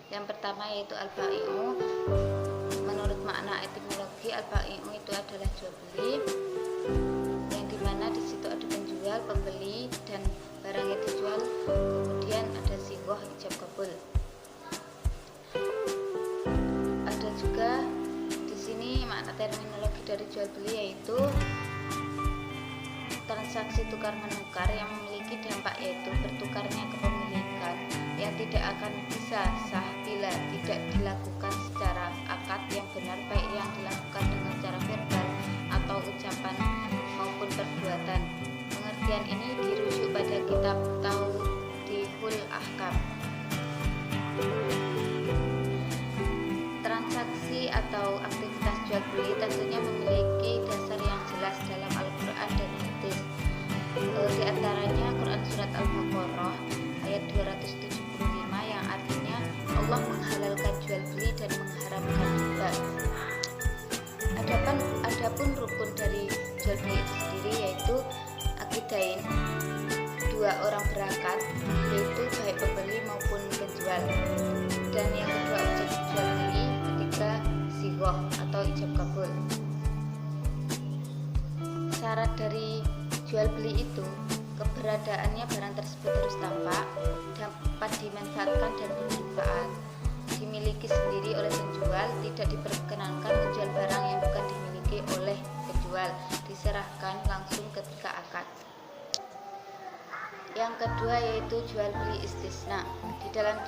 Yang pertama yaitu al-bai'u. Menurut makna etimologi, al-bai'u itu adalah jual beli, yang dimana di situ ada penjual, pembeli, dan barang yang dijual. Kemudian ada sigoh ijab kabul. Ada juga di sini makna terminologi dari jual beli yaitu transaksi tukar menukar yang memiliki dampak yaitu bertukarnya kepemilikan yang tidak akan bisa sah bila tidak dilakukan secara akad yang benar, baik yang dilakukan dengan cara verbal atau ucapan maupun perbuatan. Pengertian ini dirujuk pada kitab Tawdihul Ahkam. Transaksi atau aktivitas jual beli tentunya memiliki dasar yang jelas dalam Al-Quran dan hadis. Di antaranya Quran surat Al-Baqarah ayat 275 yang artinya Allah menghalalkan jual beli dan mengharamkan riba. Adapun rukun dari jual beli itu sendiri yaitu akidain, dua orang berakat, yaitu baik pembeli maupun penjual. Dan yang kedua objek jual beli, ketiga sigoh atau ijab kabul. Syarat dari jual beli itu keberadaannya barang tersebut harus tampak, dapat dimanfaatkan dan bermanfaat, dimiliki sendiri oleh penjual, tidak diperkenankan menjual barang yang bukan dimiliki oleh penjual, diserahkan langsung ketika akad. Yang kedua yaitu jual beli istisna. Di dalam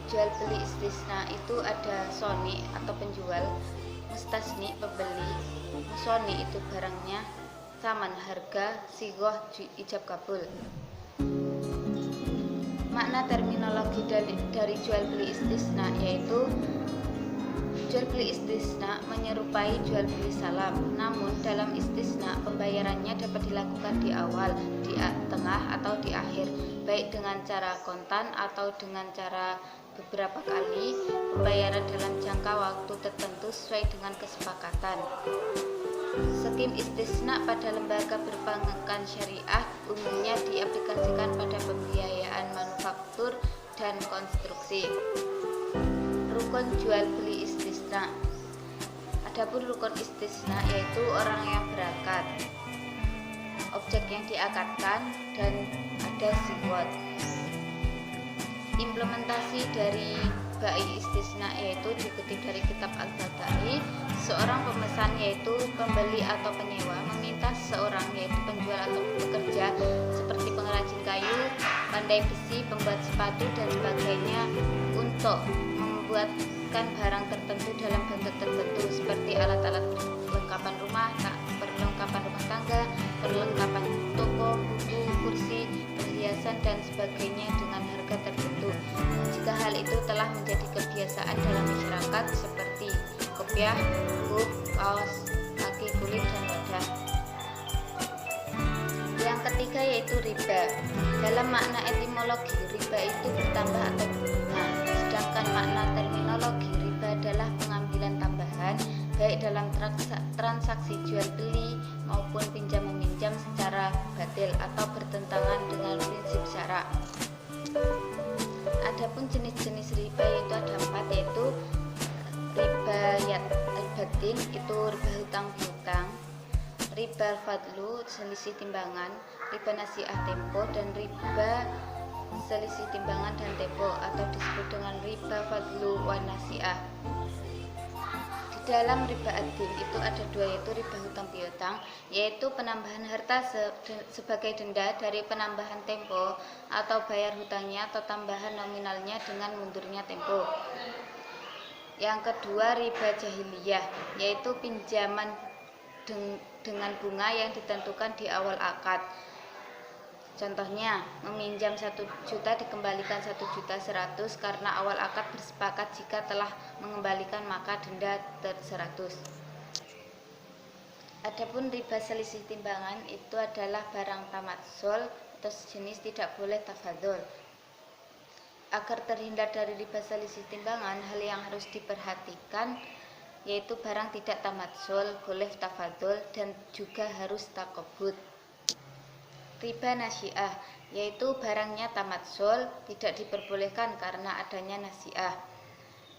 jual beli istisna itu ada soni atau penjual, mustasni pembeli, musoni itu barangnya, saman harga, sigoh ijab kabul. Makna terminologi dari jual beli istisna yaitu jual beli istisna menyerupai jual beli salam, namun dalam istisna pembayarannya dapat dilakukan di awal, di tengah atau di akhir, baik dengan cara kontan atau dengan cara beberapa kali pembayaran dalam jangka waktu tertentu sesuai dengan kesepakatan. Skim istisna pada lembaga perbankan syariah umumnya diaplikasikan pada pembiayaan manufaktur dan konstruksi. Rukun jual beli istisna. Adapun rukun istisna yaitu orang yang berakat, objek yang diakadkan, dan ada siwat. Implementasi dari bai istisna yaitu dikutip dari kitab Al-Bada'i. Seorang pemesan yaitu pembeli atau penyewa meminta seseorang yaitu penjual atau pekerja seperti pengrajin kayu, pandai besi, pembuat sepatu dan sebagainya untuk membuatkan barang tertentu dalam bentuk tertentu seperti alat-alat perlengkapan rumah tangga, perlengkapan toko, buku, kursi, perhiasan dan sebagainya dengan harga tertentu. Jika hal itu telah menjadi kebiasaan dalam masyarakat seperti kopiah, hub, kaos, kaki, kulit, dan wadah. Yang ketiga yaitu riba. Dalam makna etimologi, riba itu bertambah atau berbunga. Sedangkan makna terminologi, riba adalah pengambilan tambahan baik dalam transaksi jual beli maupun pinjam meminjam secara batil atau bertentangan dengan prinsip syara. Adapun jenis-jenis riba yaitu ada 4 yaitu riba al-batin itu riba hutang piutang, riba al-fadlu selisih timbangan, riba nasiah tempo, dan riba selisih timbangan dan tempo atau disebut dengan riba fadlu wa nasiah. Di dalam riba ad-din itu ada 2 yaitu riba hutang piutang yaitu penambahan harta sebagai denda dari penambahan tempo atau bayar hutangnya atau tambahan nominalnya dengan mundurnya tempo. Yang kedua riba jahiliyah yaitu pinjaman dengan bunga yang ditentukan di awal akad. Contohnya, meminjam 1 juta dikembalikan 1.100.000 karena awal akad bersepakat jika telah mengembalikan maka denda 100. Adapun riba selisih timbangan itu adalah barang tamatsol atau sejenis tidak boleh tafadhol. Agar terhindar dari riba selisih timbangan, hal yang harus diperhatikan yaitu barang tidak tamatsol, boleh tafadhol, dan juga harus takobut. Riba nasiah, yaitu barangnya tamatsul, tidak diperbolehkan karena adanya nasiah.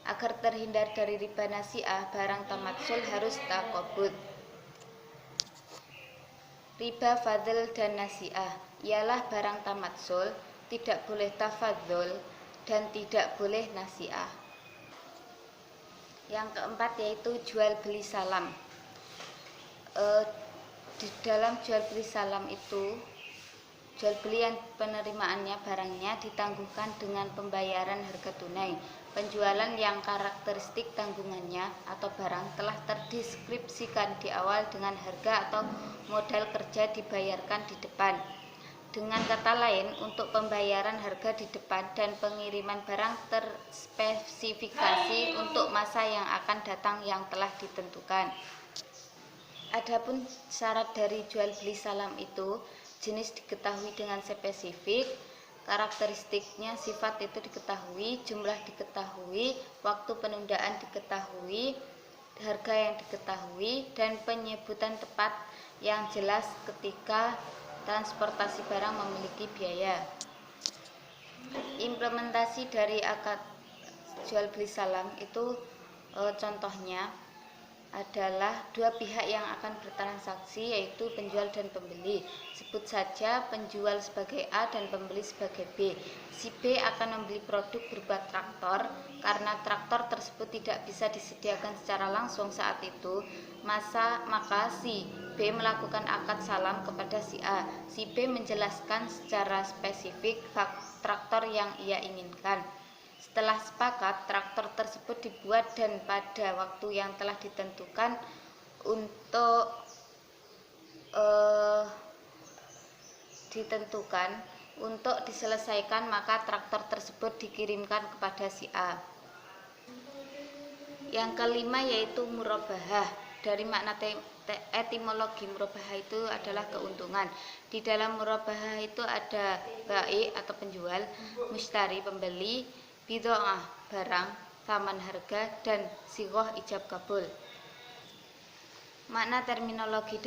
Agar terhindar dari riba nasiah, barang tamatsul harus taqabud. Riba fadl dan nasiah ialah barang tamatsul, tidak boleh tafadzul dan tidak boleh nasiah. Yang keempat yaitu jual beli salam. Di dalam jual beli salam itu, jual beli yang penerimaannya barangnya ditangguhkan dengan pembayaran harga tunai. Penjualan yang karakteristik tanggungannya atau barang telah terdeskripsikan di awal dengan harga atau modal kerja dibayarkan di depan. Dengan kata lain, untuk pembayaran harga di depan dan pengiriman barang terspesifikasi untuk masa yang akan datang yang telah ditentukan. Adapun syarat dari jual beli salam itu, jenis diketahui dengan spesifik, karakteristiknya sifat itu diketahui, jumlah diketahui, waktu penundaan diketahui, harga yang diketahui, dan penyebutan tepat yang jelas ketika transportasi barang memiliki biaya. Implementasi dari akad jual beli salam itu contohnya adalah dua pihak yang akan bertransaksi, yaitu penjual dan pembeli. Sebut saja penjual sebagai A dan pembeli sebagai B. Si B akan membeli produk berupa traktor. Karena traktor tersebut tidak bisa disediakan secara langsung saat itu, maka si B melakukan akad salam kepada si A. Si B menjelaskan secara spesifik traktor yang ia inginkan. Setelah sepakat, traktor tersebut dibuat dan pada waktu yang telah ditentukan untuk diselesaikan, maka traktor tersebut dikirimkan kepada si A. Yang kelima yaitu murabahah. Dari makna etimologi murabahah itu adalah keuntungan. Di dalam murabahah itu ada bai atau penjual, mustari pembeli, bid'ah barang, taman harga, dan sighah ijab kabul. Makna terminologi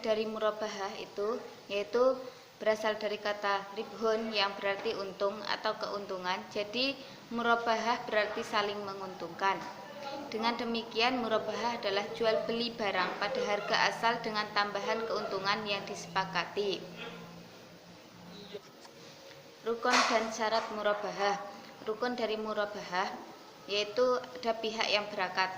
dari murabahah itu yaitu berasal dari kata ribhun yang berarti untung atau keuntungan. Jadi murabahah berarti saling menguntungkan. Dengan demikian, murabahah adalah jual beli barang pada harga asal dengan tambahan keuntungan yang disepakati. Rukun dan syarat murabahah. Rukun dari murabahah yaitu ada pihak yang berakad,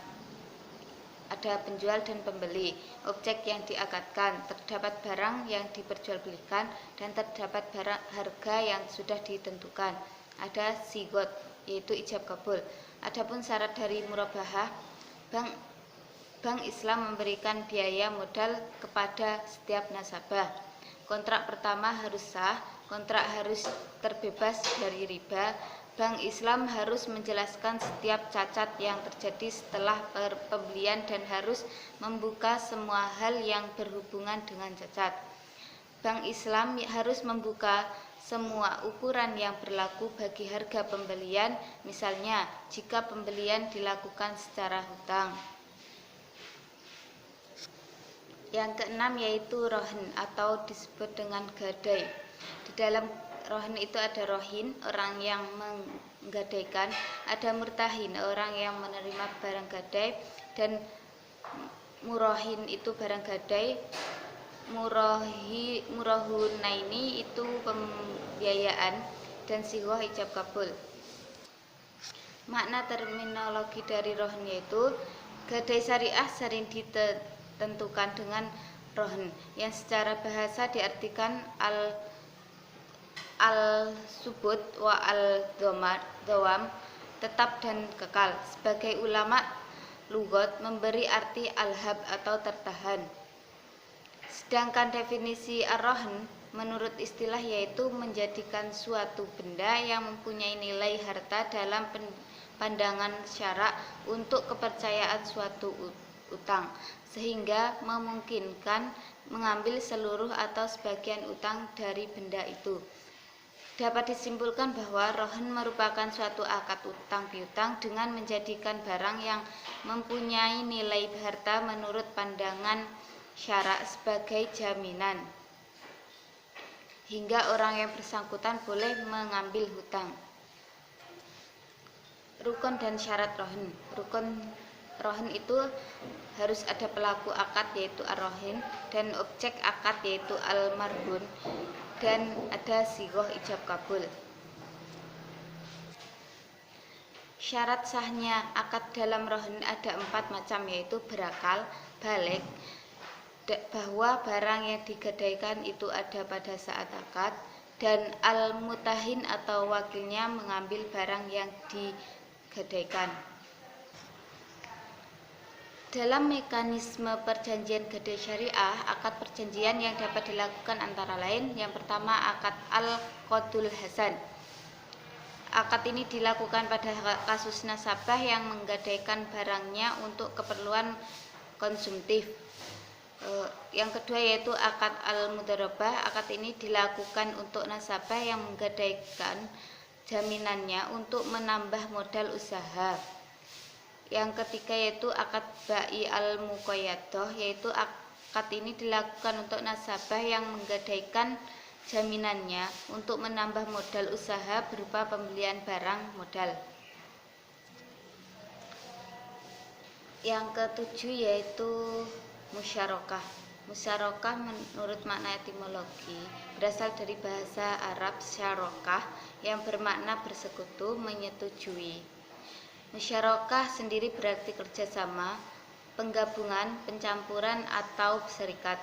ada penjual dan pembeli, objek yang diakadkan, terdapat barang yang diperjualbelikan, dan terdapat barang harga yang sudah ditentukan. Ada sigot yaitu ijab kabul. Adapun syarat dari murabahah, Bank Islam memberikan biaya modal kepada setiap nasabah. Kontrak pertama harus sah, kontrak harus terbebas dari riba. Bank Islam harus menjelaskan setiap cacat yang terjadi setelah pembelian dan harus membuka semua hal yang berhubungan dengan cacat. Bank Islam harus membuka semua ukuran yang berlaku bagi harga pembelian, misalnya jika pembelian dilakukan secara hutang. Yang keenam yaitu rohin atau disebut dengan gadai. Di dalam rohin itu ada rohin, orang yang menggadaikan, ada murtahin, orang yang menerima barang gadai, dan murohin itu barang gadai, murohunaini itu pembiayaan, dan sighah ijab kabul. Makna terminologi dari rohin yaitu gadai syariah sering ditentukan dengan rohin, yang secara bahasa diartikan al-subut wa al-dhawam, tetap dan kekal. Sebagai ulama lugat memberi arti al-hab atau tertahan. Sedangkan definisi ar-rohn menurut istilah yaitu menjadikan suatu benda yang mempunyai nilai harta dalam pandangan syarak untuk kepercayaan suatu utang, sehingga memungkinkan mengambil seluruh atau sebagian utang dari benda itu. Dapat disimpulkan bahwa rohen merupakan suatu akad utang piutang dengan menjadikan barang yang mempunyai nilai harta menurut pandangan syara sebagai jaminan, hingga orang yang bersangkutan boleh mengambil hutang. Rukun dan syarat rohen. Rukun rohen itu harus ada pelaku akad yaitu ar-rohin, dan objek akad yaitu al-marhun, dan ada sighoh ijab kabul. Syarat sahnya akad dalam rohen ada 4 macam, yaitu berakal, balik, bahwa barang yang digadaikan itu ada pada saat akad, dan al-mutahin atau wakilnya mengambil barang yang digadaikan. Dalam mekanisme perjanjian gadai syariah, akad perjanjian yang dapat dilakukan antara lain: yang pertama, akad al-qadul hasan. Akad ini dilakukan pada kasus nasabah yang menggadaikan barangnya untuk keperluan konsumtif. Yang kedua yaitu akad al-mudharabah. Akad ini dilakukan untuk nasabah yang menggadaikan jaminannya untuk menambah modal usaha. Yang ketiga yaitu akad bai al-muqayyadah, yaitu akad ini dilakukan untuk nasabah yang menggadaikan jaminannya untuk menambah modal usaha berupa pembelian barang modal. Yang ketujuh yaitu musyarakah. Musyarakah menurut makna etimologi berasal dari bahasa Arab syarakah yang bermakna bersekutu, menyetujui. Musyarakah sendiri berarti kerjasama, penggabungan, pencampuran, atau serikat.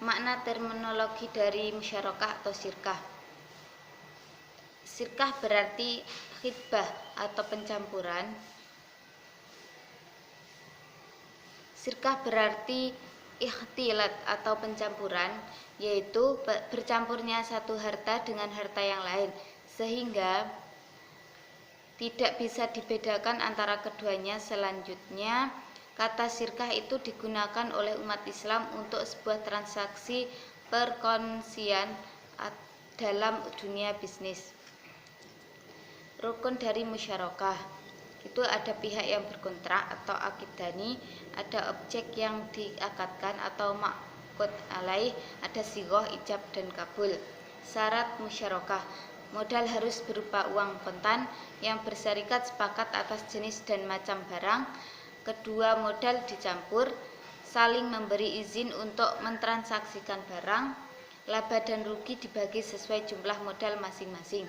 Makna terminologi dari musyarakah atau syirkah. Syirkah berarti khitbah atau pencampuran. Syirkah berarti ikhtilat atau pencampuran, yaitu bercampurnya satu harta dengan harta yang lain, sehingga tidak bisa dibedakan antara keduanya. Selanjutnya, kata syirkah itu digunakan oleh umat Islam untuk sebuah transaksi perkongsian dalam dunia bisnis. Rukun dari musyarakah itu ada pihak yang berkontrak atau akidani, ada objek yang diakadkan atau maqud alaih, ada sighoh ijab dan kabul. Syarat musyarakah: modal harus berupa uang kontan yang berserikat sepakat atas jenis dan macam barang. Kedua, modal dicampur, saling memberi izin untuk mentransaksikan barang. Laba dan rugi dibagi sesuai jumlah modal masing-masing.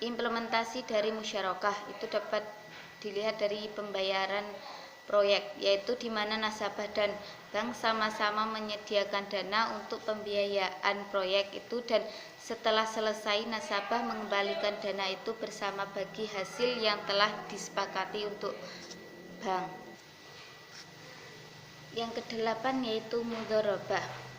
Implementasi dari musyarakah itu dapat dilihat dari pembayaran proyek, yaitu di mana nasabah dan bank sama-sama menyediakan dana untuk pembiayaan proyek itu, dan setelah selesai nasabah mengembalikan dana itu bersama bagi hasil yang telah disepakati untuk bank. Yang kedelapan yaitu mudharabah.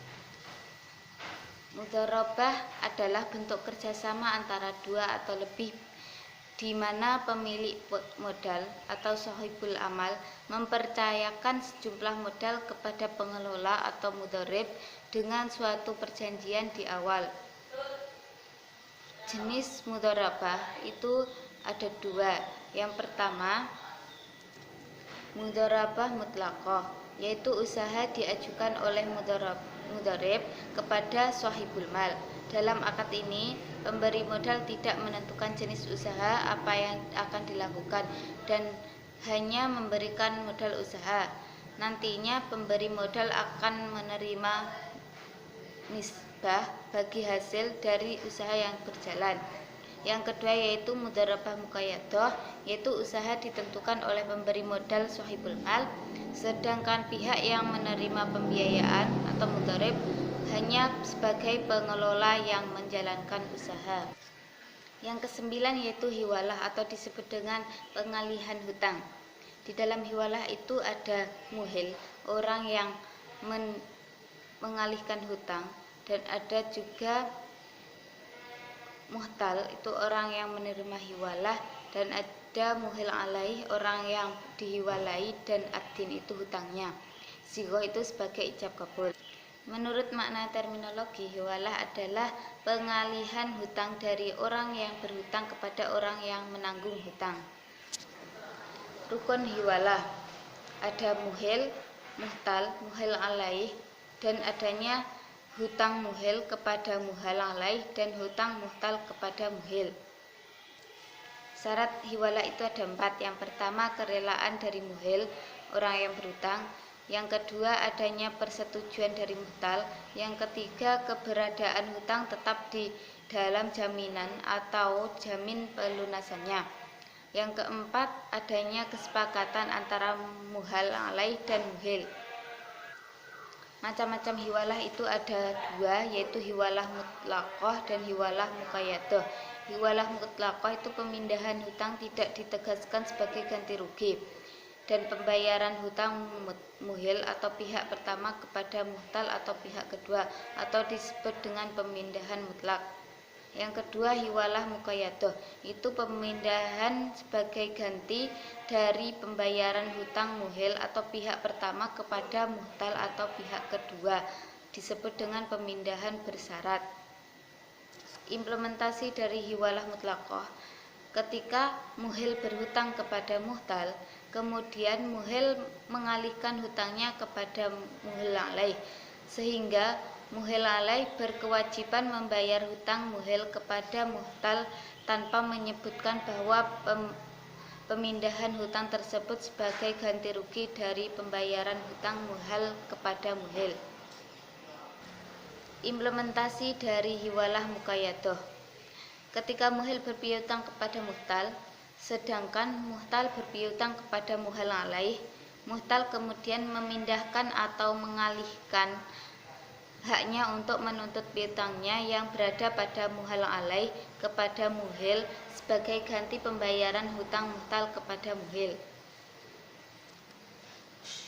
Mudharabah adalah bentuk kerjasama antara dua atau lebih, di mana pemilik modal atau sahibul amal mempercayakan sejumlah modal kepada pengelola atau mudharib dengan suatu perjanjian di awal. Jenis mudharabah itu ada 2. Yang pertama, mudharabah mutlaqah, yaitu usaha diajukan oleh mudharib kepada sahibul mal. Dalam akad ini, pemberi modal tidak menentukan jenis usaha apa yang akan dilakukan dan hanya memberikan modal usaha. Nantinya pemberi modal akan menerima nisbah bagi hasil dari usaha yang berjalan. Yang kedua yaitu mudharabah muqayyadah, yaitu usaha ditentukan oleh pemberi modal sahibul mal, sedangkan pihak yang menerima pembiayaan atau mudharib hanya sebagai pengelola yang menjalankan usaha. Yang kesembilan yaitu hiwalah atau disebut dengan pengalihan hutang. Di dalam hiwalah itu ada muhil, orang yang mengalihkan hutang, dan ada juga muhtal, itu orang yang menerima hiwalah, dan ada muhil alaih, orang yang dihiwalai, dan ad-din itu hutangnya. Sighoh itu sebagai ijab kabul. Menurut makna terminologi, hiwalah adalah pengalihan hutang dari orang yang berhutang kepada orang yang menanggung hutang. Rukun hiwalah ada muhil, muhtal, muhil alaih, dan adanya hutang muhil kepada muhal alaih dan hutang muhtal kepada muhil. Syarat hiwalah itu ada 4. Yang pertama, kerelaan dari muhil, orang yang berhutang. Yang kedua, adanya persetujuan dari muhtal. Yang ketiga, keberadaan hutang tetap di dalam jaminan atau jamin pelunasannya. Yang keempat, adanya kesepakatan antara muhal alaih dan muhil. Macam-macam hiwalah itu ada 2, yaitu hiwalah mutlaqah dan hiwalah muqayyadah. Hiwalah mutlaqah itu pemindahan hutang tidak ditegaskan sebagai ganti rugi, dan pembayaran hutang muhil atau pihak pertama kepada muhtal atau pihak kedua, atau disebut dengan pemindahan mutlak. Yang kedua, hiwalah muqayyadah, itu pemindahan sebagai ganti dari pembayaran hutang muhil atau pihak pertama kepada muhtal atau pihak kedua, disebut dengan pemindahan bersyarat. Implementasi dari hiwalah mutlaqah: ketika muhil berhutang kepada muhtal, kemudian muhil mengalihkan hutangnya kepada muhil alaih, sehingga muhil alaih berkewajiban membayar hutang muhil kepada muhtal tanpa menyebutkan bahwa pemindahan hutang tersebut sebagai ganti rugi dari pembayaran hutang muhal kepada muhil. Implementasi dari hiwalah muqayyadah: ketika muhil berpiutang kepada muhtal, sedangkan muhtal berpiutang kepada muhal alaih, muhtal kemudian memindahkan atau mengalihkan haknya untuk menuntut piutangnya yang berada pada muhal alaih kepada muhil sebagai ganti pembayaran hutang muhtal kepada muhil.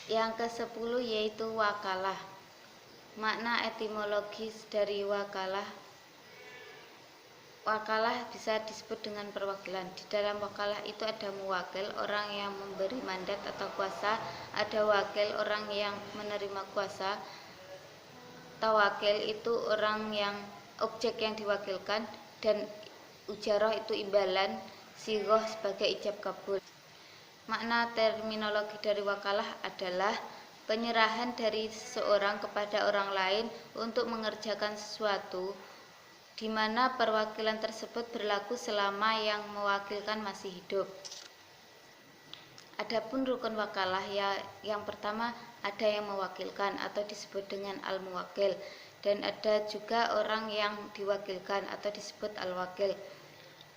Yang ke-10 yaitu wakalah. Makna etimologis dari wakalah: wakalah bisa disebut dengan perwakilan. Di dalam wakalah itu ada muwakil, orang yang memberi mandat atau kuasa, ada wakil, orang yang menerima kuasa. Tawakil itu orang yang objek yang diwakilkan, dan ujaroh itu imbalan, sigoh sebagai ijab kabul. Makna terminologi dari wakalah adalah penyerahan dari seseorang kepada orang lain untuk mengerjakan sesuatu, di mana perwakilan tersebut berlaku selama yang mewakilkan masih hidup. Adapun rukun wakalah yang pertama, ada yang mewakilkan atau disebut dengan al-muwakil, dan ada juga orang yang diwakilkan atau disebut al-wakil.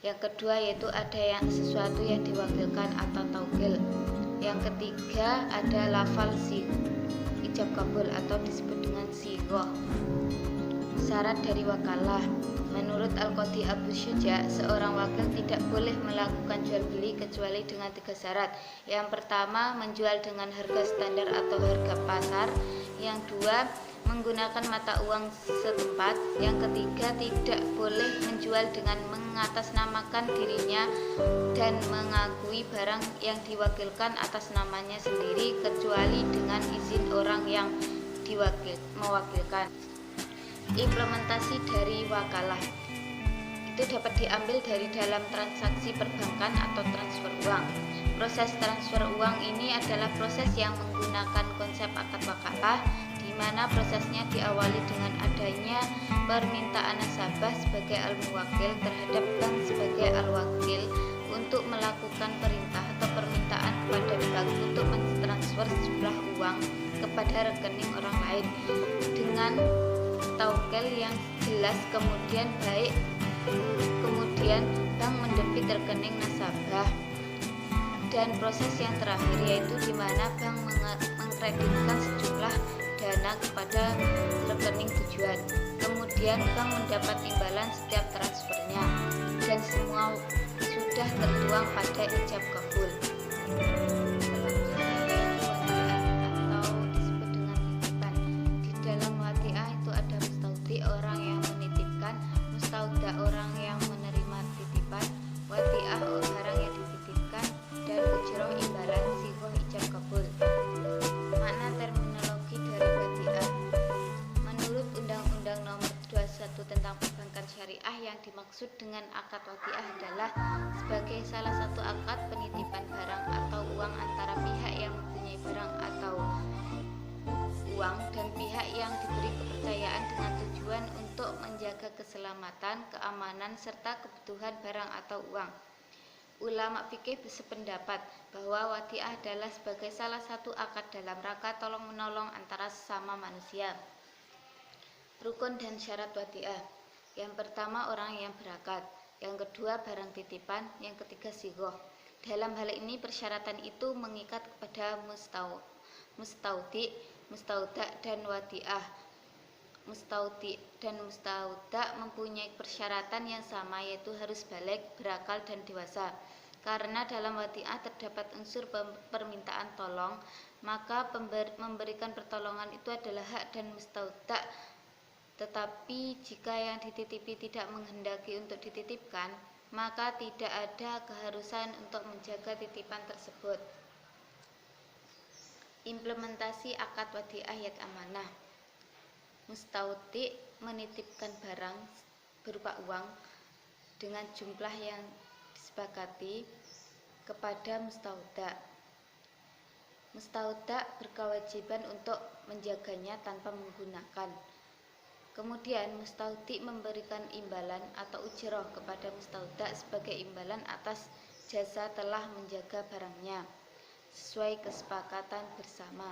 Yang kedua yaitu ada yang sesuatu yang diwakilkan atau taukil. Yang ketiga ada lafal ijab kabul atau disebut dengan sigoh. Syarat dari wakalah: menurut Al-Qadhi Abu Syuja, seorang wakil tidak boleh melakukan jual beli kecuali dengan 3 syarat. Yang pertama, menjual dengan harga standar atau harga pasar. Yang dua, menggunakan mata uang setempat. Yang ketiga, tidak boleh menjual dengan mengatasnamakan dirinya dan mengakui barang yang diwakilkan atas namanya sendiri kecuali dengan izin orang yang mewakilkan. Implementasi dari wakalah itu dapat diambil dari dalam transaksi perbankan atau transfer uang. Proses transfer uang ini adalah proses yang menggunakan konsep akad wakalah, di mana prosesnya diawali dengan adanya permintaan nasabah sebagai al-muwakil terhadap bank sebagai al-wakil untuk melakukan perintah atau permintaan kepada bank untuk mentransfer sejumlah uang kepada rekening orang lain dengan taukil yang jelas. Kemudian bank mendebit rekening nasabah. Dan proses yang terakhir yaitu di mana bank mengkreditkan sejumlah dana kepada rekening tujuan. Kemudian bank mendapat imbalan setiap transfernya, dan semua sudah tertuang pada ijab kabul. Orang yang menerima titipan, wadiah barang yang dititipkan, dan ujroh imbalan sigoh ijab kabul. Makna terminologi dari wadiah: akad wadiah adalah sebagai salah satu akad penitipan barang atau uang antara pihak yang mempunyai barang atau uang dan pihak yang diberi kepercayaan dengan tujuan untuk menjaga keselamatan, keamanan, serta kebutuhan barang atau uang. Ulama fikih bersependapat bahwa wadiah adalah sebagai salah satu akad dalam rangka tolong-menolong antara sesama manusia. Rukun dan syarat wadiah. Yang pertama orang yang berakad, yang kedua barang titipan, yang ketiga sighoh. Dalam hal ini persyaratan itu mengikat kepada mustauti, mustauda dan wadiah. Mustauti dan mustauda mempunyai persyaratan yang sama, yaitu harus balik, berakal dan dewasa. Karena dalam wadiah terdapat unsur permintaan tolong, maka memberikan pertolongan itu adalah hak dan mustauda. Tetapi jika yang dititipi tidak menghendaki untuk dititipkan, maka tidak ada keharusan untuk menjaga titipan tersebut. Implementasi akad wadiah ayat amanah. Mustauti menitipkan barang berupa uang dengan jumlah yang disepakati kepada mustauda. Mustauda berkewajiban untuk menjaganya tanpa menggunakan. Kemudian mustauti memberikan imbalan atau ujroh kepada mustauda sebagai imbalan atas jasa telah menjaga barangnya sesuai kesepakatan bersama.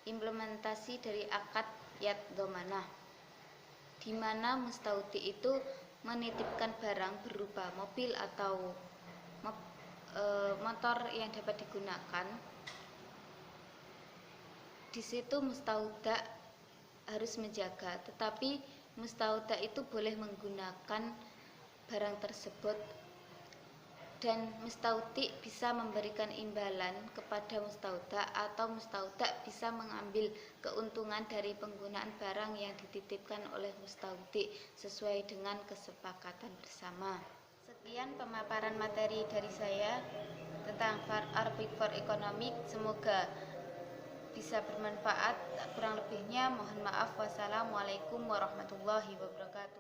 Implementasi dari akad yad dhamanah, di mana mustauti itu menitipkan barang berupa mobil atau motor yang dapat digunakan. Di situ mustauda harus menjaga, tetapi mustauda itu boleh menggunakan barang tersebut dan mustauti bisa memberikan imbalan kepada mustauda atau mustauda bisa mengambil keuntungan dari penggunaan barang yang dititipkan oleh mustauti sesuai dengan kesepakatan bersama. Sekian pemaparan materi dari saya tentang Arabic for Economic, semoga bisa bermanfaat. Kurang lebihnya mohon maaf. Wassalamualaikum warahmatullahi wabarakatuh.